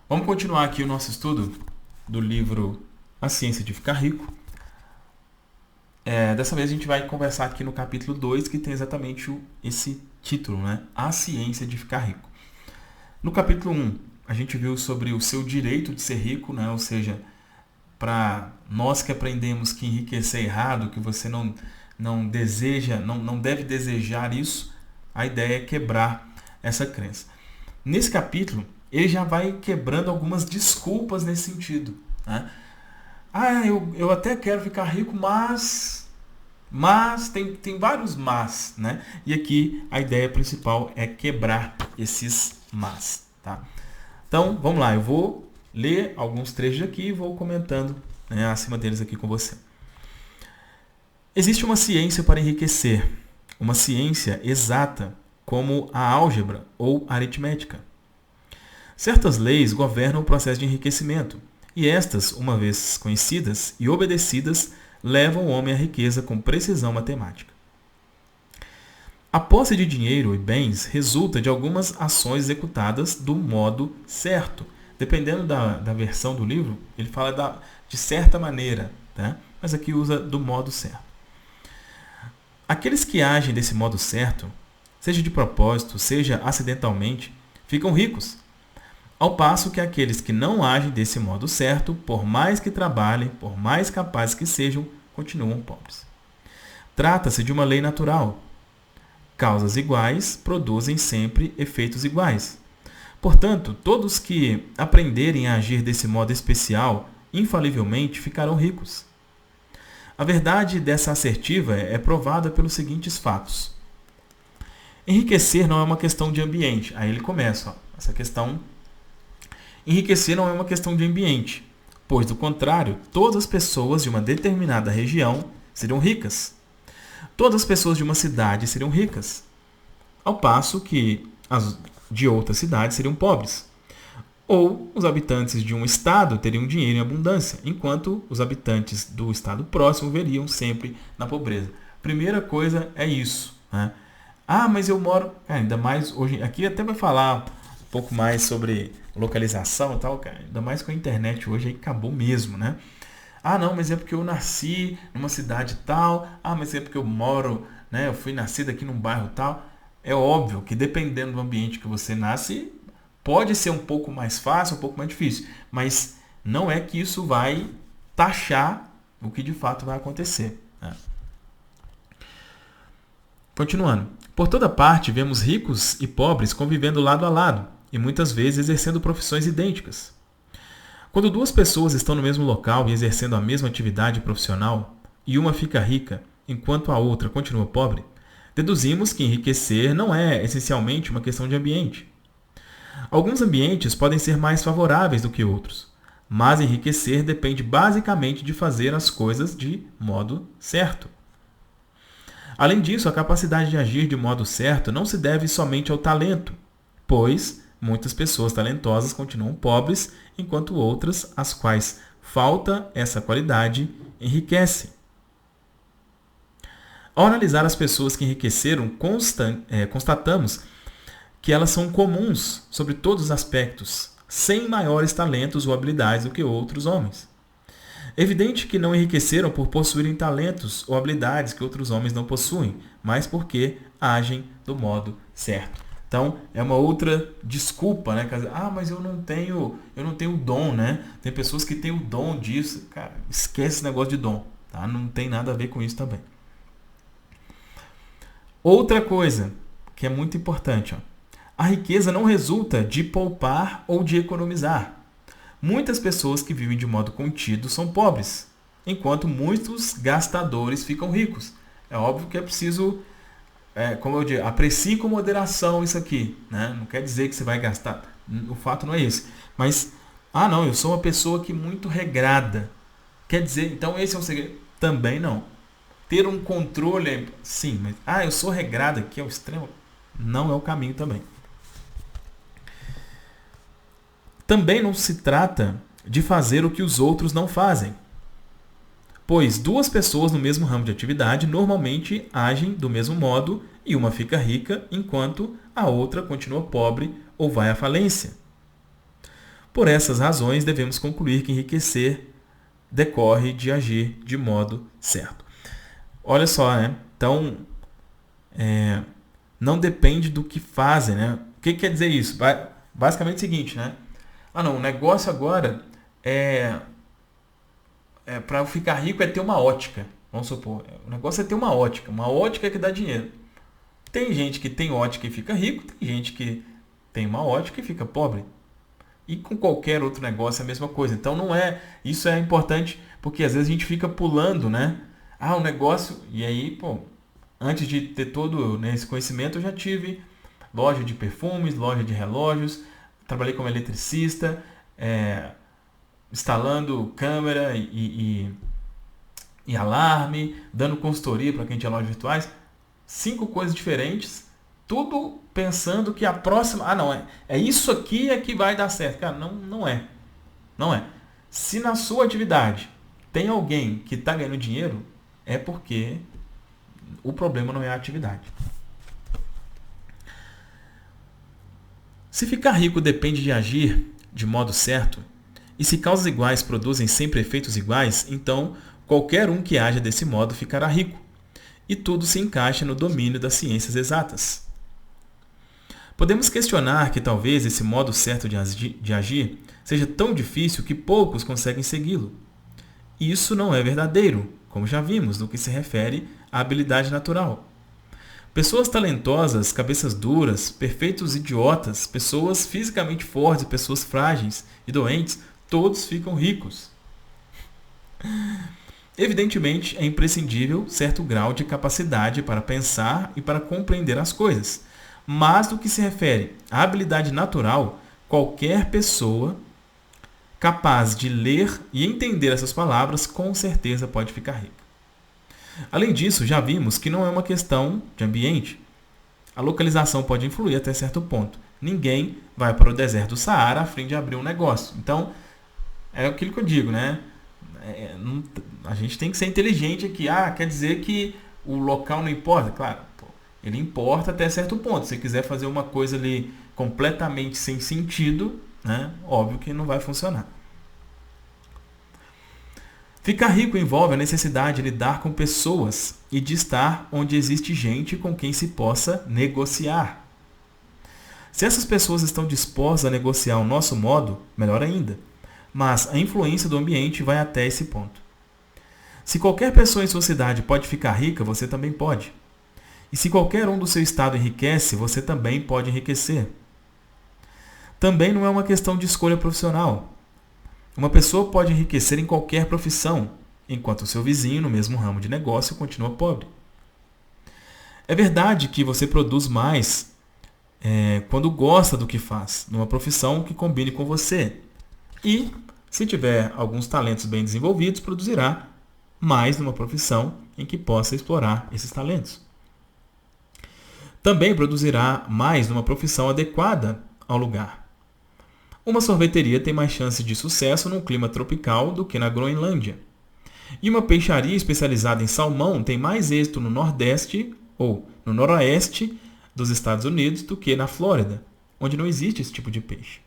Vamos continuar aqui o nosso estudo do livro A Ciência de Ficar Rico. Dessa vez a gente vai conversar aqui no capítulo 2, que tem exatamente esse título, né? A Ciência de Ficar Rico. No capítulo 1, a gente viu sobre o seu direito de ser rico, né? Ou seja, para nós que aprendemos que enriquecer é errado, que você não deseja, não deve desejar isso, a ideia é quebrar essa crença. Nesse capítulo, ele já vai quebrando algumas desculpas nesse sentido, né? Eu até quero ficar rico, mas tem vários mas, né? E aqui a ideia principal é quebrar esses mas, tá? Então, vamos lá, eu vou ler alguns trechos aqui e vou comentando, né, acima deles aqui com você. Existe uma ciência para enriquecer, uma ciência exata, como a álgebra ou a aritmética. Certas leis governam o processo de enriquecimento, e estas, uma vez conhecidas e obedecidas, levam o homem à riqueza com precisão matemática. A posse de dinheiro e bens resulta de algumas ações executadas do modo certo. Dependendo da versão do livro, ele fala de certa maneira, tá? Mas aqui usa do modo certo. Aqueles que agem desse modo certo, seja de propósito, seja acidentalmente, ficam ricos, ao passo que aqueles que não agem desse modo certo, por mais que trabalhem, por mais capazes que sejam, continuam pobres. Trata-se de uma lei natural. Causas iguais produzem sempre efeitos iguais. Portanto, todos que aprenderem a agir desse modo especial, infalivelmente ficarão ricos. A verdade dessa assertiva é provada pelos seguintes fatos. Enriquecer não é uma questão de ambiente. Aí ele começa, essa questão. Enriquecer não é uma questão de ambiente, pois, do contrário, todas as pessoas de uma determinada região seriam ricas. Todas as pessoas de uma cidade seriam ricas, ao passo que as de outras cidades seriam pobres. Ou os habitantes de um estado teriam dinheiro em abundância, enquanto os habitantes do estado próximo veriam sempre na pobreza. Primeira coisa é isso, né? Mas eu moro... ainda mais hoje... Aqui até vai falar um pouco mais sobre localização e tal, cara. Ainda mais com a internet hoje, aí acabou mesmo, né? Não, mas é porque eu nasci numa cidade tal. Mas é porque eu moro, né? Eu fui nascido aqui num bairro tal. É óbvio que dependendo do ambiente que você nasce, pode ser um pouco mais fácil, um pouco mais difícil. Mas não é que isso vai taxar o que de fato vai acontecer, né? Continuando. Por toda parte, vemos ricos e pobres convivendo lado a lado, e muitas vezes exercendo profissões idênticas. Quando duas pessoas estão no mesmo local e exercendo a mesma atividade profissional, e uma fica rica enquanto a outra continua pobre, deduzimos que enriquecer não é essencialmente uma questão de ambiente. Alguns ambientes podem ser mais favoráveis do que outros, mas enriquecer depende basicamente de fazer as coisas de modo certo. Além disso, a capacidade de agir de modo certo não se deve somente ao talento, pois muitas pessoas talentosas continuam pobres, enquanto outras, às quais falta essa qualidade, enriquecem. Ao analisar as pessoas que enriqueceram, constatamos que elas são comuns sobre todos os aspectos, sem maiores talentos ou habilidades do que outros homens. É evidente que não enriqueceram por possuírem talentos ou habilidades que outros homens não possuem, mas porque agem do modo certo. Então, é uma outra desculpa, né? Mas eu não tenho dom, né? Tem pessoas que têm o dom disso. Cara, esquece esse negócio de dom, tá? Não tem nada a ver com isso também. Outra coisa que é muito importante, a riqueza não resulta de poupar ou de economizar. Muitas pessoas que vivem de modo contido são pobres, enquanto muitos gastadores ficam ricos. É óbvio que é preciso, como eu digo, aprecie com moderação isso aqui, né? Não quer dizer que você vai gastar. O fato não é esse. Mas, não, eu sou uma pessoa que muito regrada. Quer dizer, então esse é um segredo? Também não. Ter um controle, sim, mas, eu sou regrada aqui ao extremo, não é o caminho também. Também não se trata de fazer o que os outros não fazem, pois duas pessoas no mesmo ramo de atividade normalmente agem do mesmo modo e uma fica rica enquanto a outra continua pobre ou vai à falência. Por essas razões, devemos concluir que enriquecer decorre de agir de modo certo. Olha só, né? Então, não depende do que fazem, né? O que quer dizer isso? Basicamente é o seguinte, né? O negócio agora para ficar rico é ter uma ótica. Vamos supor, o negócio é ter uma ótica que dá dinheiro. Tem gente que tem ótica e fica rico, tem gente que tem uma ótica e fica pobre. E com qualquer outro negócio é a mesma coisa. Então isso é importante, porque às vezes a gente fica pulando, né? O negócio, e aí, antes de ter todo esse conhecimento, eu já tive loja de perfumes, loja de relógios, trabalhei como eletricista, instalando câmera e alarme, dando consultoria para quem tinha lojas virtuais. 5 coisas diferentes, tudo pensando que a próxima... é isso aqui que vai dar certo. Cara, não é. Não é. Se na sua atividade tem alguém que está ganhando dinheiro, é porque o problema não é a atividade. Se ficar rico depende de agir de modo certo, e se causas iguais produzem sempre efeitos iguais, então qualquer um que haja desse modo ficará rico, e tudo se encaixa no domínio das ciências exatas. Podemos questionar que talvez esse modo certo de agir seja tão difícil que poucos conseguem segui-lo. Isso não é verdadeiro, como já vimos no que se refere à habilidade natural. Pessoas talentosas, cabeças duras, perfeitos idiotas, pessoas fisicamente fortes, pessoas frágeis e doentes, todos ficam ricos. Evidentemente, é imprescindível certo grau de capacidade para pensar e para compreender as coisas. Mas, no que se refere à habilidade natural, qualquer pessoa capaz de ler e entender essas palavras com certeza pode ficar rica. Além disso, já vimos que não é uma questão de ambiente. A localização pode influir até certo ponto. Ninguém vai para o deserto do Saara a fim de abrir um negócio. Então, é aquilo que eu digo, né? A gente tem que ser inteligente aqui. Quer dizer que o local não importa? Claro, ele importa até certo ponto. Se você quiser fazer uma coisa ali completamente sem sentido, né? Óbvio que não vai funcionar. Ficar rico envolve a necessidade de lidar com pessoas e de estar onde existe gente com quem se possa negociar. Se essas pessoas estão dispostas a negociar o nosso modo, melhor ainda. Mas a influência do ambiente vai até esse ponto. Se qualquer pessoa em sua cidade pode ficar rica, você também pode. E se qualquer um do seu estado enriquece, você também pode enriquecer. Também não é uma questão de escolha profissional. Uma pessoa pode enriquecer em qualquer profissão, enquanto o seu vizinho no mesmo ramo de negócio continua pobre. É verdade que você produz mais quando gosta do que faz, numa profissão que combine com você. E, se tiver alguns talentos bem desenvolvidos, produzirá mais numa profissão em que possa explorar esses talentos. Também produzirá mais numa profissão adequada ao lugar. Uma sorveteria tem mais chances de sucesso num clima tropical do que na Groenlândia. E uma peixaria especializada em salmão tem mais êxito no Nordeste ou no Noroeste dos Estados Unidos do que na Flórida, onde não existe esse tipo de peixe.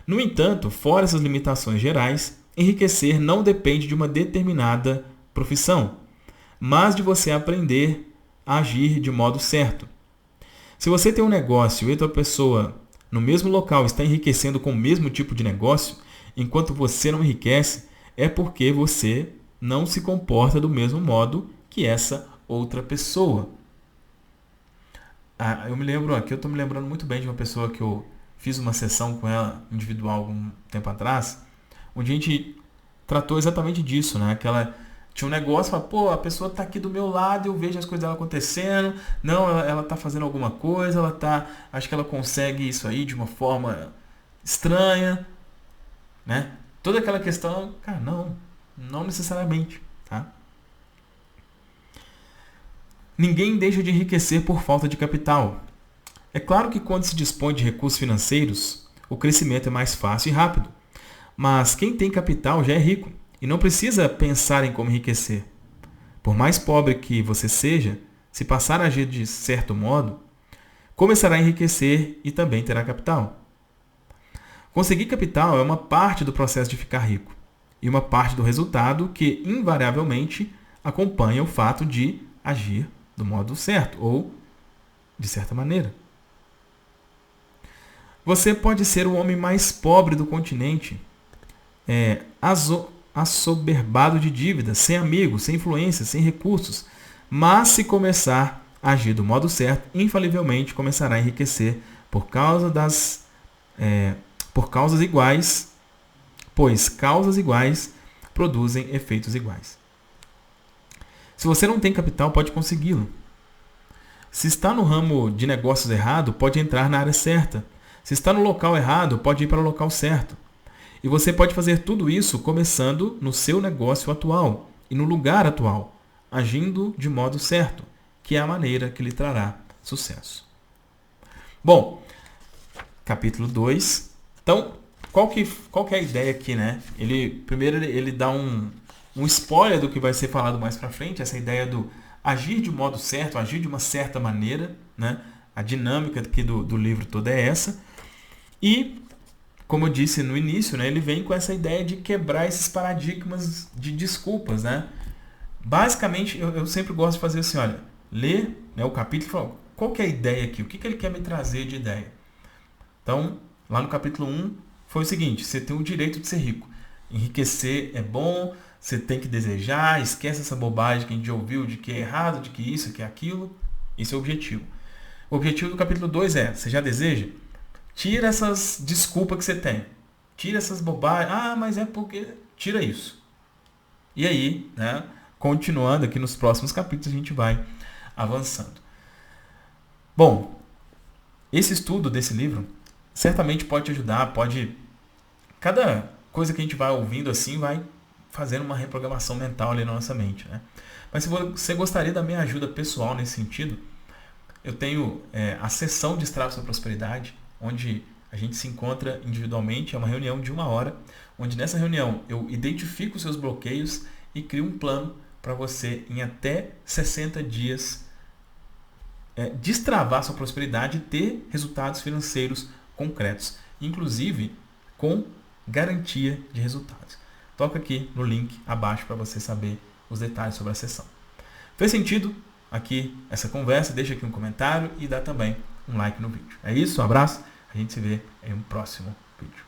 No entanto, fora essas limitações gerais, enriquecer não depende de uma determinada profissão, mas de você aprender a agir de modo certo. Se você tem um negócio e outra pessoa no mesmo local está enriquecendo com o mesmo tipo de negócio, enquanto você não enriquece, é porque você não se comporta do mesmo modo que essa outra pessoa. Aqui eu estou me lembrando muito bem de uma pessoa que eu fiz uma sessão com ela individual algum tempo atrás, onde a gente tratou exatamente disso, né? Que ela tinha um negócio, fala, a pessoa está aqui do meu lado, eu vejo as coisas dela acontecendo, ela está fazendo alguma coisa, acho que ela consegue isso aí de uma forma estranha, né? Toda aquela questão, cara, não necessariamente, tá? Ninguém deixa de enriquecer por falta de capital. É claro que quando se dispõe de recursos financeiros, o crescimento é mais fácil e rápido. Mas quem tem capital já é rico e não precisa pensar em como enriquecer. Por mais pobre que você seja, se passar a agir de certo modo, começará a enriquecer e também terá capital. Conseguir capital é uma parte do processo de ficar rico e uma parte do resultado que, invariavelmente, acompanha o fato de agir do modo certo ou de certa maneira. Você pode ser o homem mais pobre do continente, assoberbado de dívidas, sem amigos, sem influência, sem recursos, mas se começar a agir do modo certo, infalivelmente começará a enriquecer por causas iguais, pois causas iguais produzem efeitos iguais. Se você não tem capital, pode consegui-lo. Se está no ramo de negócios errado, pode entrar na área certa. Se está no local errado, pode ir para o local certo. E você pode fazer tudo isso começando no seu negócio atual e no lugar atual, agindo de modo certo, que é a maneira que lhe trará sucesso. Bom, capítulo 2. Então, qual que é a ideia aqui, né? Primeiro ele dá um spoiler do que vai ser falado mais para frente, essa ideia do agir de modo certo, agir de uma certa maneira, né? A dinâmica aqui do livro toda é essa. E, como eu disse no início, né, ele vem com essa ideia de quebrar esses paradigmas de desculpas, né? Basicamente, eu sempre gosto de fazer assim, olha, ler, né, o capítulo e falar, qual que é a ideia aqui? O que ele quer me trazer de ideia? Então, lá no capítulo 1, foi o seguinte, você tem o direito de ser rico. Enriquecer é bom, você tem que desejar, esquece essa bobagem que a gente ouviu de que é errado, de que isso, que é aquilo. Esse é o objetivo. O objetivo do capítulo 2 é, você já deseja? Tira essas desculpas que você tem. Tira essas bobagens. Ah, mas é porque... Tira isso. E aí, né, continuando aqui nos próximos capítulos, a gente vai avançando. Bom, esse estudo desse livro certamente pode te ajudar, cada coisa que a gente vai ouvindo assim vai fazendo uma reprogramação mental ali na nossa mente, né? Mas se você gostaria da minha ajuda pessoal nesse sentido, eu tenho a sessão de Destrave Sua Prosperidade, onde a gente se encontra individualmente, é uma reunião de 1 hora, onde nessa reunião eu identifico os seus bloqueios e crio um plano para você, em até 60 dias, destravar sua prosperidade e ter resultados financeiros concretos, inclusive com garantia de resultados. Toca aqui no link abaixo para você saber os detalhes sobre a sessão. Fez sentido aqui essa conversa? Deixa aqui um comentário e dá também um like no vídeo. É isso, um abraço, a gente se vê em um próximo vídeo.